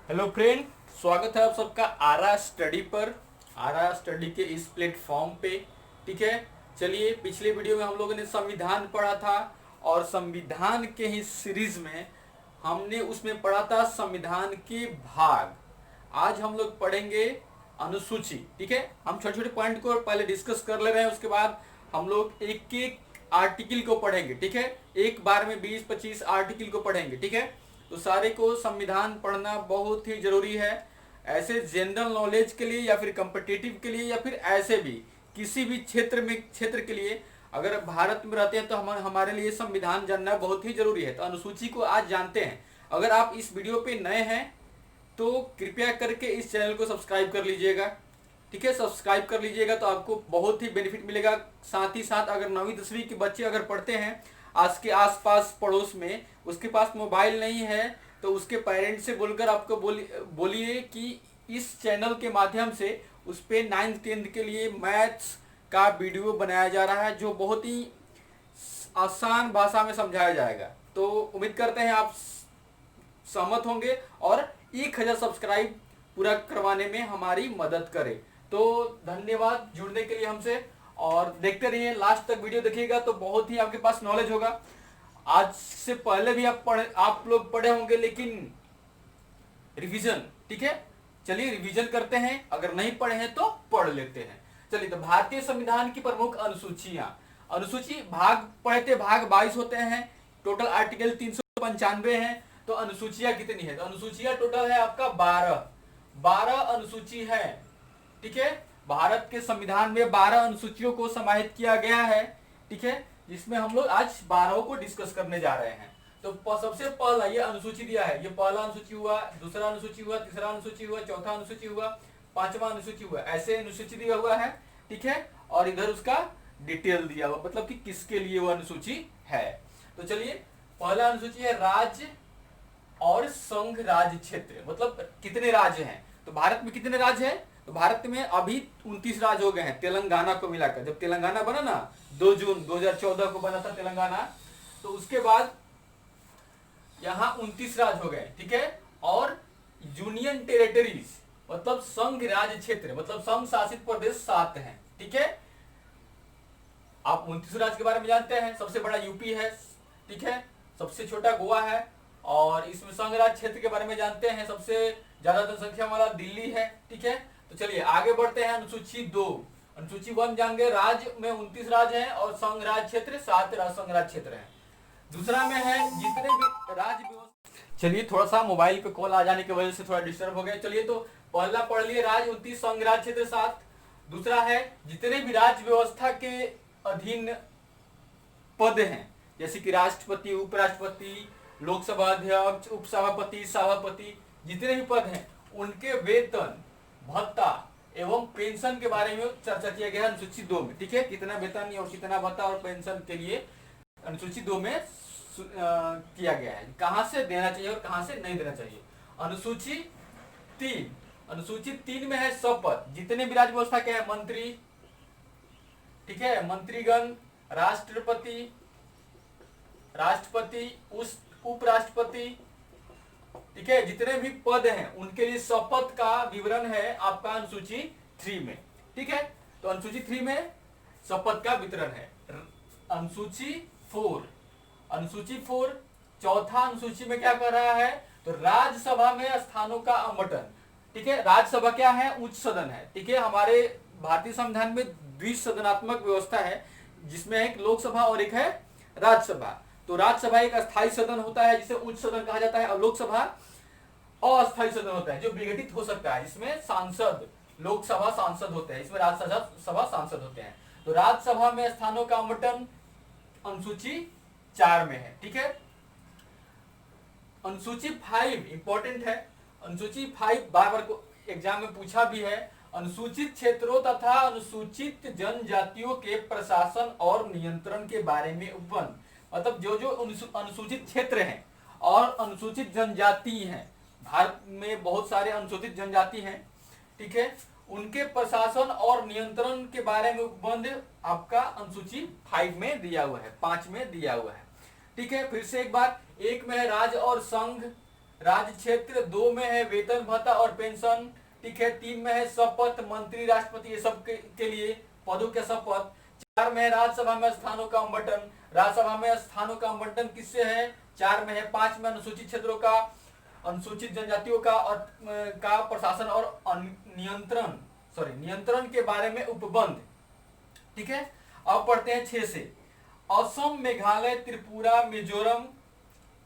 Hello friend, स्वागत है आप सबका आरा स्टडी पर। आरा स्टडी के इस प्लेटफॉर्म पे। ठीक है, चलिए पिछले वीडियो में हम लोगों ने संविधान पढ़ा था और संविधान के ही सीरीज में हमने उसमें पढ़ा था संविधान के भाग। आज हम लोग पढ़ेंगे अनुसूची। ठीक है, हम छोटे छोटे पॉइंट को पहले डिस्कस कर ले रहे हैं, उसके बाद हम लोग एक एक आर्टिकल को पढ़ेंगे। ठीक है, एक बार में 20-25 आर्टिकल को पढ़ेंगे। ठीक है, तो सारे को संविधान पढ़ना बहुत ही जरूरी है, ऐसे जनरल नॉलेज के लिए या फिर कॉम्पिटिटिव के लिए या फिर ऐसे भी किसी भी क्षेत्र के लिए अगर भारत में रहते हैं तो हमारे लिए संविधान जानना बहुत ही जरूरी है। तो अनुसूची को आज जानते हैं। अगर आप इस वीडियो पे नए हैं तो कृपया करके इस चैनल को सब्सक्राइब कर लीजिएगा। ठीक है, सब्सक्राइब कर लीजिएगा तो आपको बहुत ही बेनिफिट मिलेगा। साथ ही साथ अगर 9वीं 10वीं के बच्चे अगर पढ़ते हैं आज के आसपास पड़ोस में, उसके पास मोबाइल नहीं है तो उसके पेरेंट्स से बोलकर आपको बोलिए कि इस चैनल के माध्यम से उस पे 9th 10th के लिए मैथ्स का वीडियो बनाया जा रहा है जो बहुत ही आसान भाषा में समझाया जाएगा। तो उम्मीद करते हैं आप सहमत होंगे और 1000 सब्सक्राइब पूरा करवाने में हमारी मदद करें। तो धन्यवाद जुड़ने के लिए हमसे, और देखते रहिए, लास्ट तक वीडियो देखिएगा तो बहुत ही आपके पास नॉलेज होगा। आज से पहले भी आप लोग पढ़े होंगे, लेकिन रिवीजन। ठीक है, चलिए रिवीजन करते हैं, अगर नहीं पढ़े हैं तो पढ़ लेते हैं। चलिए, तो भारतीय संविधान की प्रमुख अनुसूचियां। अनुसूची भाग पढ़े थे, भाग 22 होते हैं, टोटल आर्टिकल 395 हैं। तो अनुसूचियां कितनी है? तो अनुसूचियां टोटल है आपका 12 अनुसूची है। ठीक है, भारत के संविधान में 12 अनुसूचियों को समाहित किया गया है। ठीक है, जिसमें हम लोग आज 12 को डिस्कस करने जा रहे हैं। तो सबसे पहला ये अनुसूची दिया है, ये पहला अनुसूची हुआ, दूसरा अनुसूची हुआ, तीसरा अनुसूची हुआ, चौथा अनुसूची हुआ, पांचवा अनुसूची हुआ, ऐसे अनुसूची दिया हुआ है। ठीक है, और इधर उसका डिटेल दिया हुआ, मतलब कि किसके लिए वो अनुसूची है। तो चलिए, पहला अनुसूची है राज्य और संघ राज्य क्षेत्र, मतलब कितने राज्य हैं। तो भारत में कितने राज्य हैं? तो भारत में अभी 29 राज्य हो गए हैं, तेलंगाना को मिलाकर। जब तेलंगाना बना ना, 2 जून 2014 को बना था तेलंगाना, तो उसके बाद यहाँ 29 राज्य हो गए। ठीक है, और यूनियन टेरिटरीज मतलब संघ राज्य क्षेत्र, मतलब संघ शासित प्रदेश 7 हैं। ठीक है, आप 29 राज्य के बारे में जानते हैं। सबसे बड़ा यूपी है, ठीक है, सबसे छोटा गोवा है, और इसमें संघ राज्य क्षेत्र के बारे में जानते हैं, सबसे ज्यादा जनसंख्या वाला दिल्ली है। ठीक है, तो चलिए आगे बढ़ते हैं। अनुसूची 2, अनुसूची 1 जान गए, राज्य में 29 राज्य हैं और संघ राज्य क्षेत्र 7 संघ राज्य क्षेत्र हैं। दूसरा में है जितने भी राज्य व्यवस्था। चलिए, थोड़ा सा मोबाइल पे कॉल आ जाने की वजह से थोड़ा डिस्टर्ब हो गया। चलिए, तो पहला पढ़ लिए, राज्य 29, संघ राज्य क्षेत्र 7। दूसरा है जितने भी राज्य व्यवस्था के अधीन पद हैं, जैसे कि राष्ट्रपति, उपराष्ट्रपति, लोकसभा अध्यक्ष, उपसभापति, सभापति, जितने भी पद हैं उनके वेतन, भत्ता एवं पेंशन के बारे में चर्चा किया गया है अनुसूची 2 में। ठीक है, कितना वेतन और कितना भत्ता और पेंशन के लिए अनुसूची 2 में किया गया है, कहां से देना चाहिए और कहां से नहीं देना चाहिए। अनुसूची 3, अनुसूची 3 में है शपथ, जितने भी राज्य व्यवस्था के हैं, मंत्री, ठीक है, मंत्रीगण, राष्ट्रपति, उपराष्ट्रपति, ठीक है, जितने भी पद हैं उनके लिए शपथ का विवरण है आपका अनुसूची 3 में। ठीक है, तो अनुसूची 3 में शपथ का वितरण है। अनुसूची 4, अनुसूची 4 चौथा अनुसूची में क्या कर रहा है? तो राज्यसभा में स्थानों का आवंटन। ठीक है, राज्यसभा क्या है? उच्च सदन है। ठीक है, हमारे भारतीय संविधान में द्विसदनात्मक व्यवस्था है, जिसमें एक लोकसभा और एक है राज्यसभा। तो राज्यसभा एक अस्थायी सदन होता है जिसे उच्च सदन कहा जाता है, और लोकसभा अस्थायी सदन होता है जो विघटित हो सकता है, जिसमें सांसद, लोकसभा सांसद होते हैं, इसमें राज्यसभा सांसद होते हैं। तो राज्यसभा में स्थानों का आवंटन अनुसूची 4 में है। ठीक है, अनुसूची 5 इंपॉर्टेंट है। अनुसूची 5 बार बार को एग्जाम में पूछा भी है। अनुसूचित क्षेत्रों तथा अनुसूचित जनजातियों के प्रशासन और नियंत्रण के बारे में उपबंध, मतलब जो जो अनुसूचित क्षेत्र हैं और अनुसूचित जनजाति हैं, भारत में बहुत सारे अनुसूचित जनजाति हैं। ठीक है, उनके प्रशासन और नियंत्रण के बारे में उपबंध आपका अनुसूची 5 में दिया हुआ है, 5 में दिया हुआ है। ठीक है, फिर से एक बार, एक में है राज्य और संघ राज्य क्षेत्र, 2 में है वेतन भत्ता और पेंशन, ठीक है। 3 में है शपथ, मंत्री राष्ट्रपति ये सब के लिए पदों के शपथ। 4 में है राज्यसभा में स्थानों का आवंटन, राज्यसभा में स्थानों का आवंटन किससे है, 4 में है। 5 में अनुसूचित क्षेत्रों का, अनुसूचित जनजातियों का और का प्रशासन और नियंत्रण के बारे में उपबंध, ठीक है। अब पढ़ते हैं 6 से। असम, मेघालय, त्रिपुरा, मिजोरम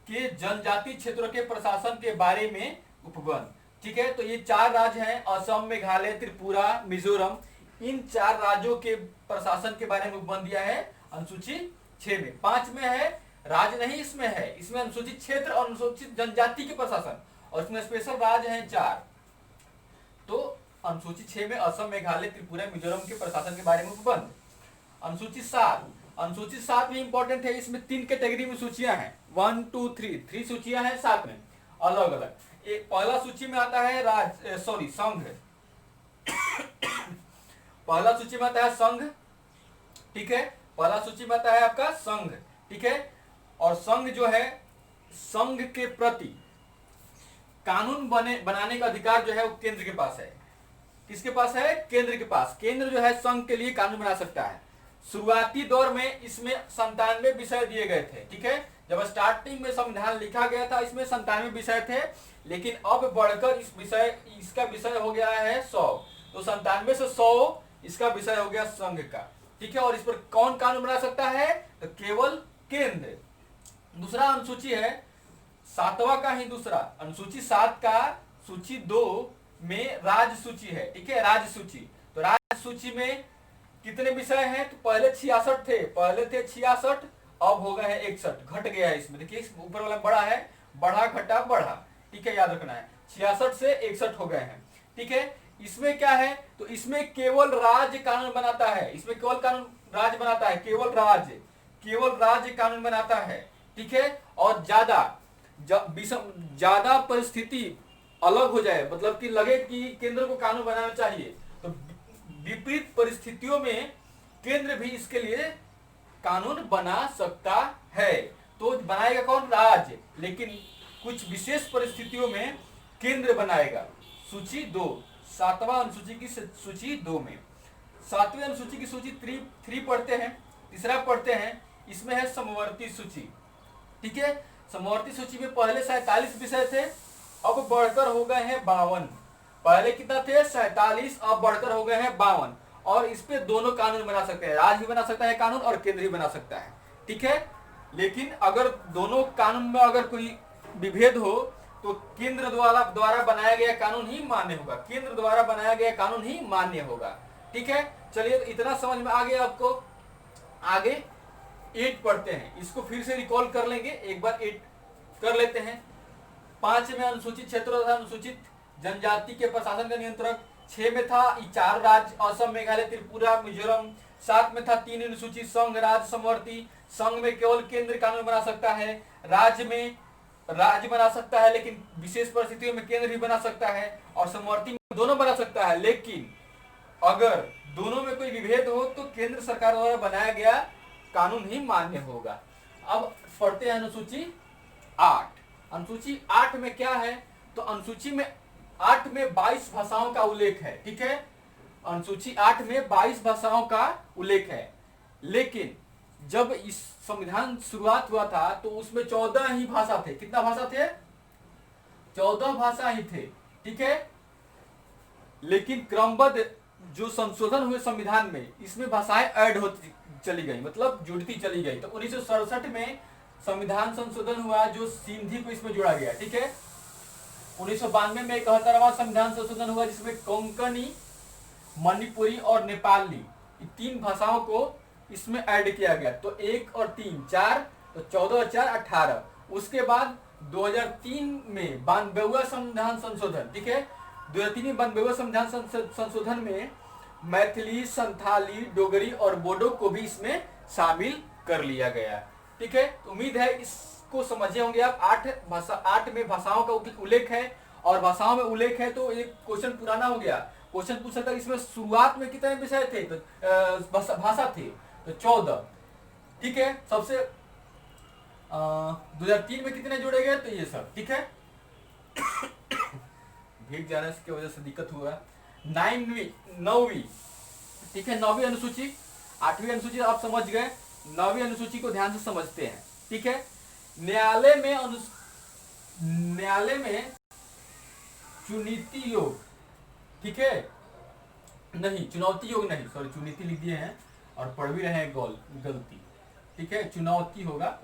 के जनजाति क्षेत्रों के प्रशासन के बारे में उपबंध, ठीक है। तो ये 4 राज्य हैं, असम, मेघालय, त्रिपुरा, मिजोरम। इन 4 राज्यों के प्रशासन के बारे में उपबंध दिया है अनुसूची 6 में। 5 में है राज्य नहीं, इसमें है, इसमें अनुसूचित क्षेत्र और अनुसूचित जनजाति के प्रशासन, और इसमें स्पेशल राज्य हैं 4। तो अनुसूची 6 में असम, मेघालय, त्रिपुरा, मिजोरम के प्रशासन के बारे में उपबंध। अनुसूची 7, अनुसूची 7 भी इंपॉर्टेंट है। इसमें 3 कैटेगरी में सूचियां हैं, 1 2 3 सूचियां हैं 7 में अलग अलग। एक पहला सूची में आता है संघ पहला सूची में आता है संघ, ठीक है। पहला सूची में आता है आपका संघ, ठीक है। और संघ जो है, संघ के प्रति कानून बनाने का अधिकार जो है वो केंद्र के पास है। किसके पास है, केंद्र के पास। केंद्र जो है संघ के लिए कानून बना सकता है। शुरुआती दौर में इसमें 97 विषय दिए गए थे, ठीक है। जब स्टार्टिंग में संविधान लिखा गया था इसमें 97 विषय थे, लेकिन अब बढ़कर इसका विषय हो गया है 100। तो 97 से 100 इसका विषय हो गया संघ का, ठीक है। और इस पर कौन कानून बना सकता है, तो केवल केंद्र। दूसरा अनुसूची है 7वां का ही दूसरा, अनुसूची 7 का सूची 2 में राज्य सूची है, ठीक है, राज्य सूची। तो राज्य सूची में कितने विषय हैं, तो पहले 66 थे, पहले थे 66, अब हो गए हैं 61, घट गया है इसमें। देखिए ऊपर वाला बड़ा है, बढ़ा घटा बढ़ा, ठीक है, याद रखना है। 66 से 61 हो गए हैं, ठीक है। इसमें क्या है, तो इसमें केवल राज्य कानून बनाता है, इसमें केवल कानून राज्य बनाता है, केवल राज्य कानून बनाता है, ठीक है। और ज्यादा परिस्थिति अलग हो जाए, मतलब कि लगे कि केंद्र को कानून बनाना चाहिए, तो विपरीत परिस्थितियों में केंद्र भी इसके लिए कानून बना सकता है। तो बनाएगा कौन, राज्य, लेकिन कुछ विशेष परिस्थितियों में केंद्र बनाएगा। सूची 2, 7वां अनुसूची की सूची 2 में। 7वीं अनुसूची की सूची 3 पढ़ते हैं, तीसरा पढ़ते हैं। इसमें है समवर्ती सूची, ठीक है। समवर्ती सूची में पहले 47 विषय थे, अब बढ़कर हो गए हैं 52। पहले कितना थे, 47, अब बढ़कर हो गए हैं 52। और इस पे दोनों कानून बना सकते हैं, राज्य भी बना सकता है कानून और केंद्र भी बना सकता है, ठीक है। लेकिन अगर दोनों कानून में अगर कोई विभेद हो तो केंद्र द्वारा बनाया गया कानून ही मान्य होगा, केंद्र द्वारा बनाया गया कानून ही मान्य होगा, ठीक है। चलिए तो इतना समझ में आ गया आपको। आगे 8 पढ़ते हैं, इसको फिर से रिकॉल कर लेंगे, एक बार 8 कर लेते हैं। 5 में अनुसूचित क्षेत्रों तथा अनुसूचित जनजाति के प्रशासन का नियंत्रक। 6 में था 4 राज्य, असम, मेघालय, त्रिपुरा, मिजोरम। 7 में था 3 अनुसूचित संघ, राज्य, समवर्ती। संघ में केवल केंद्र कानून बना सकता है, राज्य में राज्य बना सकता है, लेकिन विशेष परिस्थितियों में केंद्र भी बना सकता है, और समवर्ती में दोनों बना सकता है। लेकिन अगर दोनों में कोई विभेद हो तो केंद्र सरकार द्वारा बनाया गया कानून ही मान्य होगा। अब पढ़ते हैं अनुसूची 8। अनुसूची 8 में क्या है, तो अनुसूची में 8 में 22 भाषाओं का उल्लेख है, ठीक है। अनुसूची 8 में 22 भाषाओं का उल्लेख है, लेकिन जब इस संविधान शुरुआत हुआ था तो उसमें 14 ही भाषा थे। कितना भाषा थे, 14 भाषा ही थे, ठीक है। लेकिन क्रमबद्ध जो संशोधन हुए संविधान में, इसमें भाषाएं ऐड होती चली गई, मतलब जुड़ती चली गई। तो 1967 में संविधान संशोधन हुआ जो सिंधी को इसमें जोड़ा गया, ठीक है। 1992 में 71वां संविधान संशोधन हुआ जिसमें कोंकणी, मणिपुरी और नेपाली 3 भाषाओं को इसमें ऐड किया गया। तो 1 और 3 4, तो 14 और 4 18। उसके बाद 2003 में 92वां संविधान संशोधन, ठीक है। 2003 में 92वां संविधान संशोधन में मैथिली, संथाली, डोगरी और बोडो को भी इसमें शामिल कर लिया गया, ठीक है। उम्मीद है इसको समझे होंगे आप। 8 में भाषाओं का उल्लेख है, और भाषाओं में उल्लेख है तो एक क्वेश्चन पुराना हो गया। क्वेश्चन पूछ सकता है इसमें शुरुआत में कितने विषय थे, तो भाषा थे तो 14, ठीक है। सबसे 2003 में कितने जोड़े गए, तो ये सब, ठीक है। भीग जाने की वजह से दिक्कत हुआ। 9वीं, ठीक है, 9वीं अनुसूची, 8वीं अनुसूची आप समझ गए, 9वीं अनुसूची को ध्यान से समझते हैं। ठीक है, न्यायालय में चुनीति योग, ठीक है, नहीं चुनौती योग नहीं, सॉरी चुनीति लिख दिए हैं और पढ़ भी रहे हैं गलती। ठीक है, चुनौती होगा।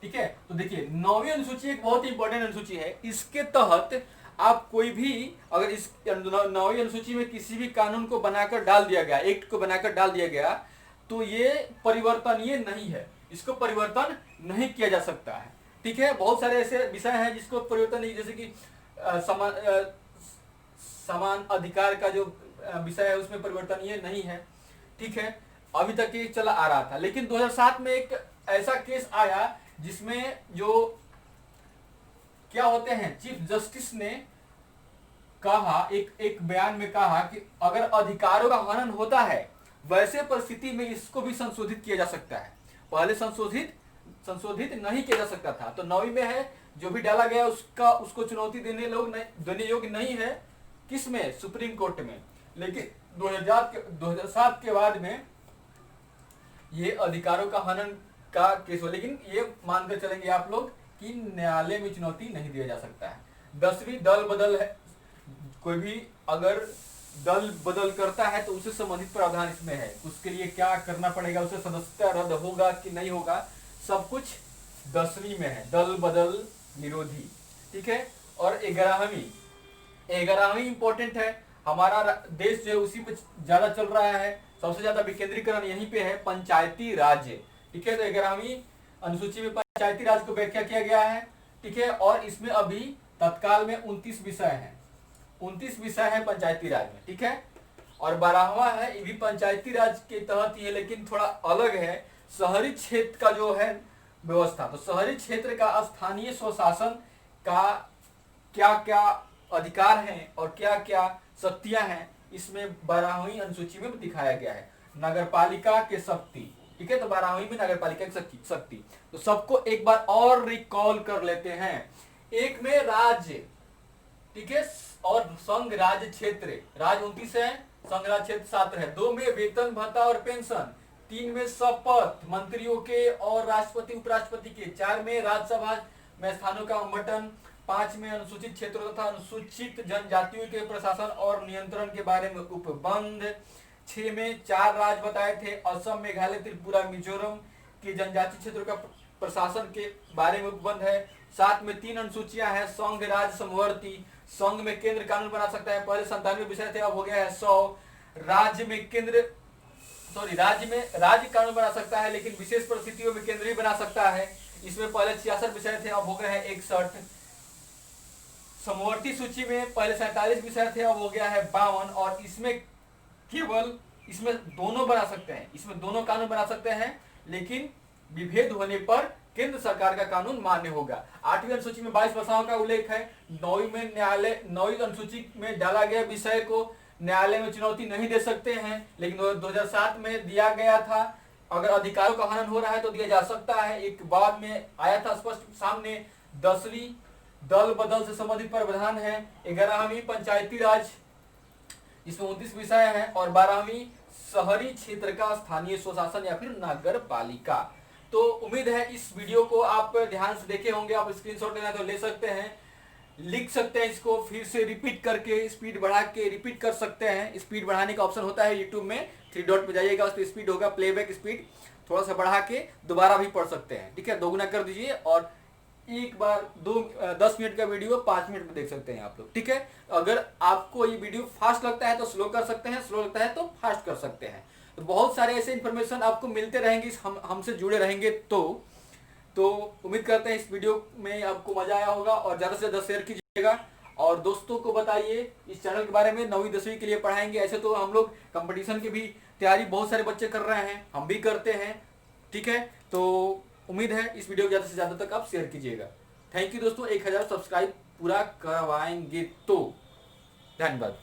ठीक है, तो देखिए 9वीं अनुसूची एक बहुत ही इंपॉर्टेंट अनुसूची है। इसके तहत आप कोई भी अगर इस 9वीं अनुसूची में किसी भी कानून को बनाकर डाल दिया गया, एक्ट को बनाकर डाल दिया गया, तो ये परिवर्तनीय नहीं है, इसको परिवर्तन नहीं किया जा सकता है। ठीक है, बहुत सारे ऐसे विषय हैं जिसको परिवर्तन नहीं, जैसे कि समान अधिकार का जो विषय है उसमें परिवर्तनीय नहीं है। ठीक है, अभी तक ये चला आ रहा था, लेकिन 2007 में एक ऐसा केस आया जिसमें जो क्या होते हैं, चीफ जस्टिस ने कहा, एक बयान में कहा कि अगर अधिकारों का हनन होता है वैसे परिस्थिति में इसको भी संशोधित किया जा सकता है। पहले संशोधित नहीं किया जा सकता था। तो 9वीं में है, जो भी डाला गया उसको चुनौती देने योग्य नहीं है, किसमें, सुप्रीम कोर्ट में। लेकिन 2007 के बाद में ये अधिकारों का हनन का केस हो, लेकिन ये मानकर चलेंगे आप लोग कि न्यायालय में चुनौती नहीं दिया जा सकता है। 10वीं दल बदल है, कोई भी अगर दल बदल करता है तो उससे संबंधित प्रावधान इसमें है, उसके लिए क्या करना पड़ेगा, उसे सदस्यता रद्द होगा कि नहीं होगा, सब कुछ 10वीं में है, दल बदल निरोधी। ठीक है, और 11वीं इंपॉर्टेंट है। हमारा देश जो है उसी पे ज्यादा चल रहा है, सबसे ज्यादा विकेंद्रीकरण यहीं पे है, पंचायती राज। ठीक है, तो 11वीं अनुसूची में पंचायती राज को व्याख्या किया गया है। ठीक है, और इसमें अभी तत्काल में 29 विषय हैं, 29 विषय है पंचायती राज में। ठीक है, और 12वां है, ये भी पंचायती राज के तहत ही है, लेकिन थोड़ा अलग है, शहरी क्षेत्र का जो है व्यवस्था। तो शहरी क्षेत्र का स्थानीय स्वशासन का क्या क्या अधिकार हैं और क्या क्या शक्तियां हैं, इसमें 12वीं अनुसूची में दिखाया गया है। नगरपालिका के शक्ति, ठीक है, तो 12वीं में नगरपालिका की शक्ति। तो सबको एक बार और रिकॉल कर लेते हैं। एक में राज्य, ठीक है, और संघ राज्य क्षेत्र, राज्य 29 है, संघ राज्य क्षेत्र 7 है। 2 में वेतन भत्ता और पेंशन, 3 में शपथ मंत्रियों के और राष्ट्रपति उपराष्ट्रपति के, 4 में राज्यसभा में स्थानों का आवंटन, 5 में अनुसूचित क्षेत्रों तथा अनुसूचित जनजातियों के प्रशासन और नियंत्रण के बारे में उपबंध, 6 में 4 राज्य बताए थे, असम, मेघालय, त्रिपुरा, मिजोरम के जनजातीय क्षेत्रों का प्रशासन के बारे में उपबंध है। 7 में 3 अनुसूचियां हैं, संघ राज्य समवर्ती, संघ में केंद्र कानून बना सकता है, पहले 97 विषय थे, अब हो गया है 100। राज्य में राज्य कानून बना सकता है, लेकिन विशेष परिस्थितियों में केंद्र ही बना सकता है, इसमें पहले 66 विषय थे, अब हो गए हैं 61। समवर्ती सूची में पहले 47 विषय थे, अब हो गया है 52, और इसमें केवल इसमें दोनों बना सकते हैं, इसमें दोनों कानून बना सकते हैं, लेकिन विभेद होने पर केंद्र सरकार का कानून मान्य होगा। 8वीं अनुसूची में 22 भाषाओं का उल्लेख है। 9वीं अनुसूची में डाला गया विषय को न्यायालय में चुनौती नहीं दे सकते हैं, लेकिन 2007 में दिया गया था, अगर अधिकारों का हनन हो रहा है तो दिया जा सकता है। एक बाद में आया था स्पष्ट सामने। 10वीं दल बदल से संबंधित प्रावधान है। 11वीं पंचायती राज, इसमें 29 विषय हैं, और 12वीं शहरी क्षेत्र का स्थानीय स्वशासन या फिर नगर पालिका। तो उम्मीद है इस वीडियो को आप ध्यान से देखे होंगे। आप स्क्रीनशॉट लेना तो ले सकते हैं, लिख सकते हैं, इसको फिर से रिपीट करके स्पीड बढ़ा के रिपीट कर सकते हैं। स्पीड बढ़ाने का ऑप्शन होता है यूट्यूब में, 3 डॉट पे जाइएगा, उस पर स्पीड होगा, प्लेबैक स्पीड, थोड़ा सा बढ़ा के दोबारा भी पढ़ सकते हैं। ठीक है, 2 गुना कर दीजिए, और एक बार 10 मिनट का वीडियो 5 मिनट में देख सकते हैं आप लोग। ठीक है, अगर आपको ये वीडियो फास्ट लगता है तो स्लो कर सकते हैं, स्लो लगता है तो फास्ट कर सकते हैं। तो बहुत सारे ऐसे इन्फॉर्मेशन आपको मिलते रहेंगे, हमसे जुड़े रहेंगे। तो उम्मीद करते हैं इस वीडियो में आपको मजा आया होगा, और ज़्यादा से ज़्यादा शेयर कीजिएगा और दोस्तों को बताइए इस चैनल के बारे में। 9वीं 10वीं के लिए पढ़ाएंगे। ऐसे तो हम लोग कंपटीशन की भी तैयारी बहुत सारे बच्चे कर रहे हैं, हम भी करते हैं। ठीक है, तो उम्मीद है इस वीडियो को ज़्यादा से ज़्यादा तक आप शेयर कीजिएगा। थैंक यू दोस्तों, 1000 सब्सक्राइब पूरा करवाएंगे तो धन्यवाद।